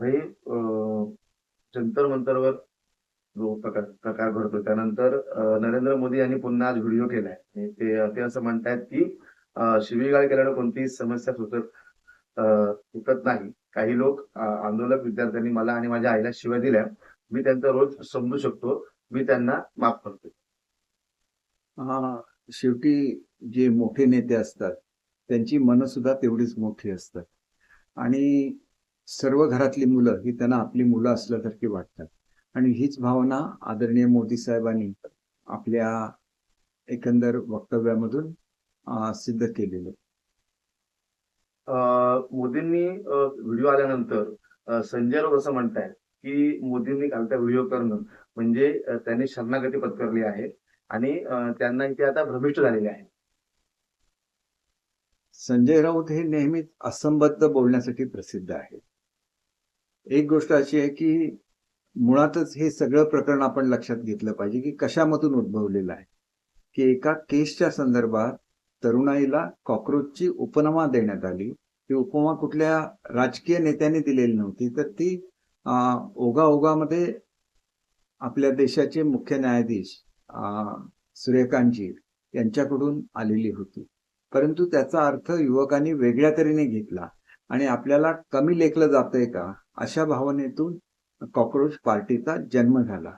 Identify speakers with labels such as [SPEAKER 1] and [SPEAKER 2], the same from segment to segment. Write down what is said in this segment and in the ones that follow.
[SPEAKER 1] भाई जंतर मंतरवर जो प्रकार घडतो त्यानंतर नरेंद्र मोदी यांनी पुन्हा आज व्हिडिओ केलाय आणि ते असं म्हणतायत की शिवीगाळ केल्यानं कोणतीही समस्या सुटत नाही. काही लोक आंदोलक विद्यार्थ्यांनी मला आणि माझ्या आईला शिव्या दिल्या. मी त्यांचा रोज समजू शकतो. मी त्यांना माफ करतो.
[SPEAKER 2] हा, शेवटी जे मोठे नेते असतात त्यांची मनं सुद्धा तेवढीच मोठी असतात आणि सर्व घरातली मुलं ही त्यांना आपली मुलं असल्यासारखी वाटतात आणि हीच भावना आदरणीय मोदी साहेबांनी आपल्या एकंदर वक्तव्यामधून सिद्ध केलेलं आहे.
[SPEAKER 1] मोदींनी व्हिडिओ आल्यानंतर संजय राऊत असं म्हणतायत की मोदींनी कालचा व्हिडिओ करणं म्हणजे त्यांनी शरणागती पत्करली आहे आणि त्यांना इथे आता भ्रमिष्ट झालेले आहे.
[SPEAKER 2] संजय राऊत हे नेहमीच असंबद्ध बोलण्यासाठी प्रसिद्ध आहे. एक गोष्ट अशी आहे की मुळातच हे सगळं प्रकरण आपण लक्षात घेतलं पाहिजे की कशामधून उद्भवलेलं आहे. की एका केसच्या संदर्भात तरुणाईला कॉक्रोचची उपमा देण्यात आली. ती उपमा कुठल्या राजकीय नेत्याने दिलेली नव्हती, तर ती ओघामध्ये आपल्या देशाचे मुख्य न्यायाधीश सूर्यकांतजी यांच्याकडून आलेली होती. परंतु त्याचा अर्थ युवकांनी वेगळ्या तऱ्हेने घेतला आणि आपल्याला कमी लेखलं जातंय का अशा भावनेतून कॉक्रोच पार्टीचा जन्म झाला.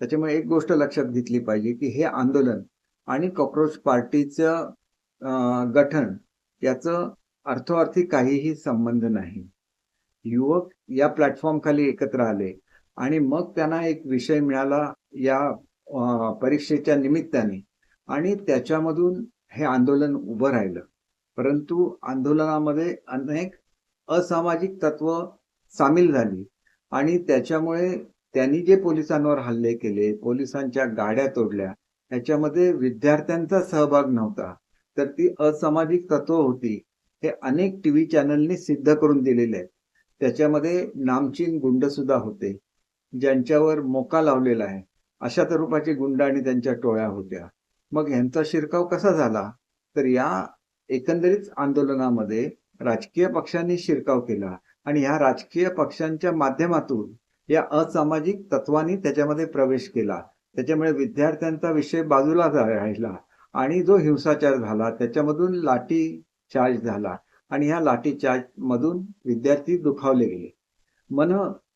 [SPEAKER 2] त्याच्यामुळे एक गोष्ट लक्षात घेतली पाहिजे की हे आंदोलन आणि कॉक्रोच पार्टीचं गठन याचं अर्थार्थी काहीही संबंध नाही. युवक या प्लॅटफॉर्म खाली एकत्र आले आणि मग त्यांना एक विषय मिळाला या परीक्षेच्या निमित्ताने आणि त्याच्यामधून हे आंदोलन उभं राहिलं. परंतु आंदोलनामध्ये अनेक असामाजिक तत्व सामील झाली आणि त्याच्यामुळे त्यांनी जे पोलिसांवर हल्ले केले, पोलिसांच्या गाड्या तोडल्या, त्याच्यामध्ये विद्यार्थ्यांचा सहभाग नव्हता, तर ती असामाजिक तत्व होती हे अनेक टीव्ही चॅनलनी सिद्ध करून दिलेले आहेत. त्याच्यामध्ये नामचीन गुंड सुद्धा होते ज्यांच्यावर मोका लावलेला आहे. अशा स्वरूपाचे गुंड आणि त्यांच्या टोळ्या होत्या. मग ह्यांचा शिरकाव कसा झाला, तर या एकंदरीत आंदोलनामध्ये राजकीय पक्षांनी शिरकाव केला आणि ह्या राजकीय पक्षांच्या माध्यमातून या असामाजिक तत्वांनी त्याच्यामध्ये प्रवेश केला. त्याच्यामुळे विद्यार्थ्यांचा विषय बाजूला राहिला आणि जो हिंसाचार झाला त्याच्यामधून लाठी चार्ज झाला आणि ह्या लाठी चार्ज मधून विद्यार्थी दुखावले गेले. मन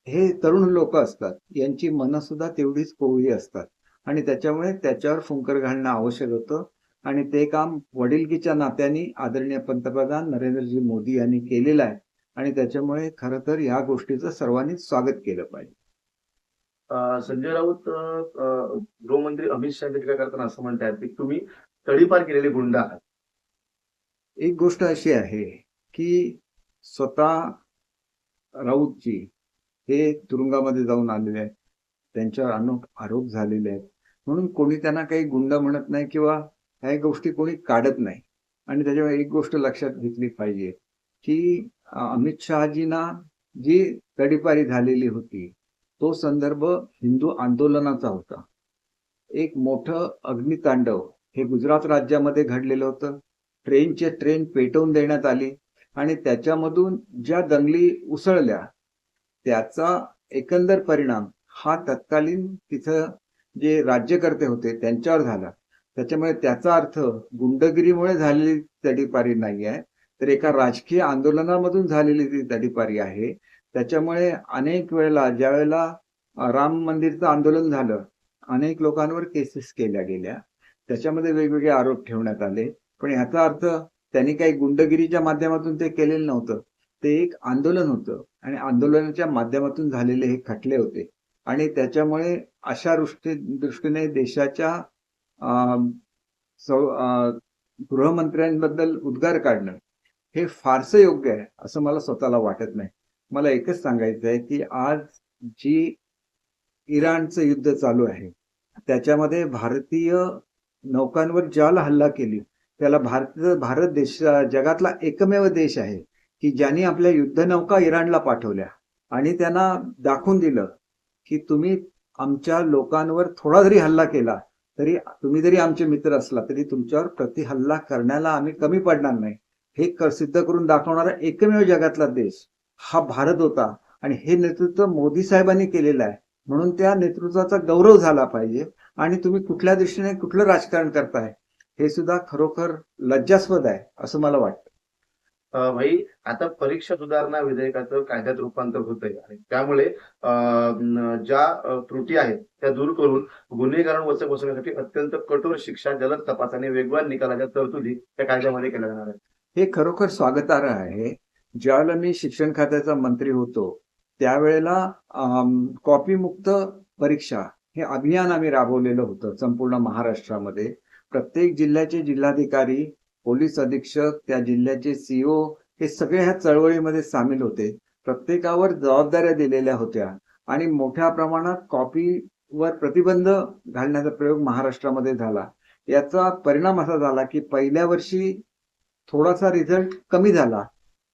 [SPEAKER 2] हे तरुण लोक असतात, यांची मनं सुद्धा तेवढीच कोवळी असतात आणि त्याच्यामुळे त्याच्यावर फुंकर घालणं आवश्यक होतं आणि ते काम वडिलकीच्या नात्याने आदरणीय पंतप्रधान नरेंद्रजी मोदी यांनी केलेलं आहे आणि त्याच्यामुळे खरं तर या गोष्टीचं सर्वांनी स्वागत केलं पाहिजे.
[SPEAKER 1] संजय राऊत गृहमंत्री अमित शहा टीका करताना असं म्हणतात की तुम्ही तडीपार केलेले गुंड आहात.
[SPEAKER 2] एक गोष्ट अशी आहे की स्वतः राऊतजी हे तुरुंगामध्ये जाऊन आलेले आहेत, त्यांच्यावर अनेक आरोप झालेले आहेत, म्हणून कोणी त्यांना काही गुंड म्हणत नाही किंवा ह्या गोष्टी कोणी काढत नाही. आणि त्याच्यामुळे एक गोष्ट लक्षात घेतली पाहिजे की अमित शहाजींना जी तडीपारी झालेली होती तो संदर्भ हिंदू आंदोलनाचा होता. एक मोठं अग्नितांडव हे गुजरात राज्यामध्ये घडलेलं होतं. ट्रेन पेटवून देण्यात आली आणि त्याच्यामधून ज्या दंगली उसळल्या त्याचा एकंदर परिणाम हा तत्कालीन तिथं जे राज्यकर्ते होते त्यांच्यावर झाला. त्याच्यामुळे त्याचा अर्थ गुंडगिरीमुळे झालेली तडीपारी नाही आहे, तर एका राजकीय आंदोलनामधून झालेली ती तडीपारी आहे. त्याच्यामुळे अनेक वेळेला ज्या वेळेला राम मंदिरचं आंदोलन झालं अनेक लोकांवर केसेस केल्या गेल्या, त्याच्यामध्ये वेगवेगळे आरोप ठेवण्यात आले, पण ह्याचा अर्थ त्यांनी काही गुंडगिरीच्या माध्यमातून ते केलेलं नव्हतं. ते एक आंदोलन होतं आणि आंदोलनाच्या माध्यमातून झालेले हे खटले होते आणि त्याच्यामुळे अशा दृष्टीने देशाच्या गृहमंत्र्यांबद्दल उद्गार काढणं हे फारसं योग्य आहे असं मला स्वतःला वाटत नाही. मला एकच सांगायचं आहे की आज जी इराणचं युद्ध चालू आहे त्याच्यामध्ये भारतीय नौकांवर ज्याला हल्ला केली त्याला भारत देश जगातला एकमेव देश आहे की ज्यांनी आपल्या युद्धनौका इराणला पाठवल्या आणि त्यांना दाखवून दिलं की तुम्ही आमच्या लोकांवर थोडा जरी हल्ला केला तरी तुम्ही जरी आमचे मित्र असला तरी तुमच्यावर प्रति हल्ला करण्याला आम्ही कमी पडणार नाही, हे सिद्ध करून दाखवणारा एकमेव जगातला देश हा भारत होता. आणि हे नेतृत्व मोदी साहेबांनी केलेलं आहे, म्हणून त्या नेतृत्वाचा गौरव झाला पाहिजे. आणि तुम्ही कुठल्या दृष्टीने कुठलं राजकारण करताय हे सुद्धा खरोखर लज्जास्पद आहे असं मला वाटतं.
[SPEAKER 1] भाई, आता परीक्षा सुधारणा विधेयकाचं कायद्यात रूपांतर होतंय आणि त्यामुळे ज्या त्रुटी आहेत त्या दूर करून गुन्हेगारांवर बसवण्यासाठी अत्यंत कठोर शिक्षा, जलद तपास आणि वेगवान निकालाच्या तरतुदी त्या कायद्यामध्ये केल्या जाणार आहेत.
[SPEAKER 2] हे खरोखर स्वागतार्ह आहे. ज्यावेळेला मी शिक्षण खात्याचा मंत्री होतो त्यावेळेला कॉपीमुक्त परीक्षा हे अभियान आम्ही राबवलेलं होतं संपूर्ण महाराष्ट्रामध्ये. प्रत्येक जिल्ह्याचे जिल्हाधिकारी, पोलीस अधीक्षक, त्या जिल्ह्याचे सीओ हे सगळे ह्या चळवळीमध्ये सामील होते. प्रत्येकावर जबाबदाऱ्या दिलेल्या होत्या आणि मोठ्या प्रमाणात कॉपीवर प्रतिबंध घालण्याचा प्रयोग महाराष्ट्रामध्ये झाला. याचा परिणाम असा झाला की पहिल्या वर्षी थोडासा रिझल्ट कमी झाला,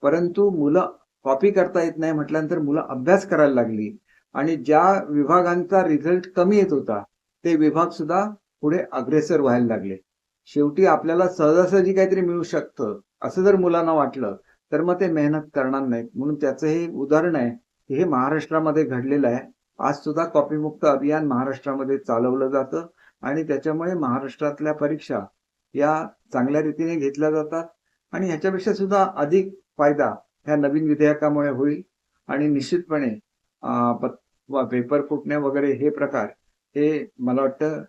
[SPEAKER 2] परंतु मुलं कॉपी करता येत नाही म्हटल्यानंतर मुलं अभ्यास करायला लागली आणि ज्या विभागांचा रिझल्ट कमी येत होता ते विभाग सुद्धा पुढे अग्रेसर व्हायला लागले. शेवटी आपल्याला सहजासहजी काहीतरी मिळू शकतं असं जर मुलांना वाटलं तर मग ते मेहनत करणार नाहीत. म्हणून त्याचं हे उदाहरण आहे की हे महाराष्ट्रामध्ये घडलेलं आहे. आज सुद्धा कॉपीमुक्त अभियान महाराष्ट्रामध्ये चालवलं जातं आणि त्याच्यामुळे महाराष्ट्रातल्या परीक्षा या चांगल्या रीतीने घेतल्या जातात आणि ह्याच्यापेक्षा सुद्धा अधिक फायदा ह्या नवीन विधेयकामुळे होईल. आणि निश्चितपणे पेपर फुटणे वगैरे हे प्रकार हे मला वाटतं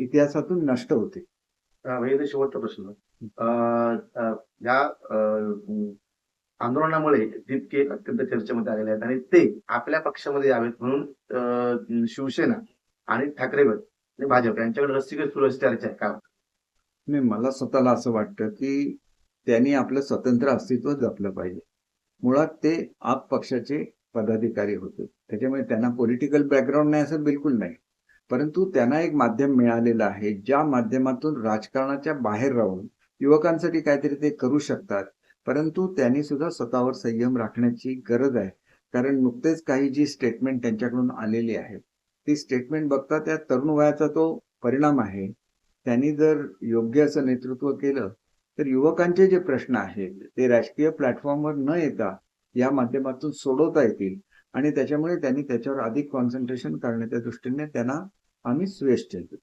[SPEAKER 2] इतिहासातून नष्ट होते.
[SPEAKER 1] भाई, इथे शेवटचा प्रश्न. या आंदोलनामुळे जितके अत्यंत चर्चेमध्ये आलेले आहेत आणि ते आपल्या पक्षामध्ये यावेत म्हणून शिवसेना आणि ठाकरे गट आणि भाजप यांच्याकडे रस्सीखेच सुरू अशी चर्चा आहे. का
[SPEAKER 2] नाही, मला स्वतःला असं वाटतं की त्यांनी आपलं स्वतंत्र अस्तित्व जपलं पाहिजे. मुळात ते आप पक्षाचे पदाधिकारी होते, त्याच्यामुळे त्यांना पॉलिटिकल बॅकग्राऊंड नाही असं बिलकुल नाही. परंतु त्यांना एक माध्यम मिळालेलं आहे ज्या माध्यमातून राजकारणाच्या बाहेर राहून युवकांसाठी काहीतरी ते करू शकतात. परंतु त्यांनी सुद्धा स्वतःवर संयम राखण्याची गरज आहे. कारण नुकतेच काही जी स्टेटमेंट त्यांच्याकडून आलेली आहे ती स्टेटमेंट बघता त्या तरुण वयाचा तो परिणाम आहे. त्यांनी जर योग्य असं नेतृत्व केलं तर युवकांचे जे प्रश्न आहेत ते राजकीय प्लॅटफॉर्मवर न येता या माध्यमातून सोडवता येतील आणि त्याच्यामुळे त्यांनी त्याच्यावर अधिक कॉन्सन्ट्रेशन करण्याच्या दृष्टीने त्यांना आम्ही सुयश ठेवतो.